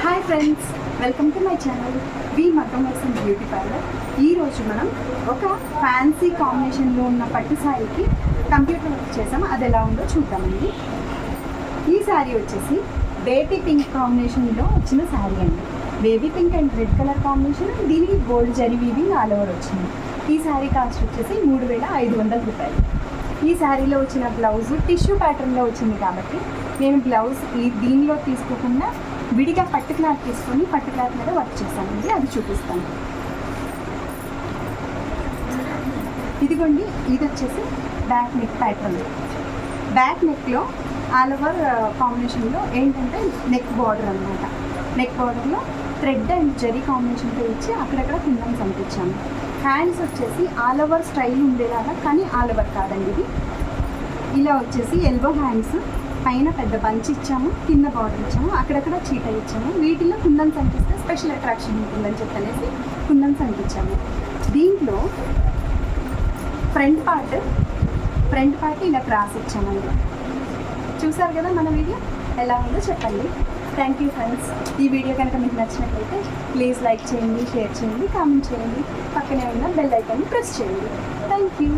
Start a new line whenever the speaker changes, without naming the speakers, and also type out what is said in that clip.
Hi friends, welcome to my channel V మగ్గంవర్క్స్ and beauty parlour. ఈరోజు మనం ఒక ఫ్యాన్సీ కాంబినేషన్లో ఉన్న పట్టు శారీకి కంప్యూటర్ వర్క్ చేసాము. అది ఎలా ఉందో చూద్దామండి. ఈ శారీ వచ్చేసి బేబీ పింక్ కాంబినేషన్లో వచ్చిన శారీ అండి. Baby pink and red colour combination, దీనికి gold zari weaving all over వచ్చింది. ఈ శారీ కాస్ట్ వచ్చేసి 3,500 రూపాయలు. ఈ శారీలో వచ్చిన బ్లౌజ్ టిష్యూ ప్యాటర్న్లో వచ్చింది కాబట్టి నేను బ్లౌజ్ దీనిలో తీసుకోకుండా విడిగా పట్టు క్లాత్ తీసుకొని పట్టు క్లాత్ మీద వర్క్ చేస్తానండి. అది చూపిస్తాను. ఇదిగోండి, ఇది వచ్చేసి బ్యాక్ నెక్ ప్యాటర్న్. బ్యాక్ నెక్లో ఆల్ ఓవర్ కాంబినేషన్లో ఏంటంటే నెక్ బార్డర్ అనమాట. నెక్ బార్డర్లో థ్రెడ్ అండ్ జరీ కాంబినేషన్తో ఇచ్చి అక్కడక్కడ కిందన్స్ అంటించాము. హ్యాండ్స్ వచ్చేసి ఆల్ ఓవర్ స్టైల్ ఉండేలాగా, కానీ ఆల్ ఓవర్ కాదండి. ఇది ఇలా వచ్చేసి ఎల్బో హ్యాండ్స్, పైన పెద్ద బంచ్ ఇచ్చాము, కింద బార్డర్ ఇచ్చాము, అక్కడక్కడ చీట ఇచ్చాము. వీటిలో కుందన్స్ అంటిస్తే స్పెషల్ అట్రాక్షన్ ఉంటుందని చెప్పనేసి కుందన్స్ అంటించాము. దీంట్లో ఫ్రంట్ పార్ట్ ఇలా క్రాస్ ఇచ్చామండి. చూసారు కదా మన వీడియో ఎలా ఉందో చెప్పండి. Thank you friends. ఈ వీడియో కనుక మీకు నచ్చినట్లయితే ప్లీజ్ లైక్ చేయండి, షేర్ చేయండి, కామెంట్ చేయండి, పక్కనే ఉన్న బెల్ ఐకాన్ని ప్రెస్ చేయండి. Thank you.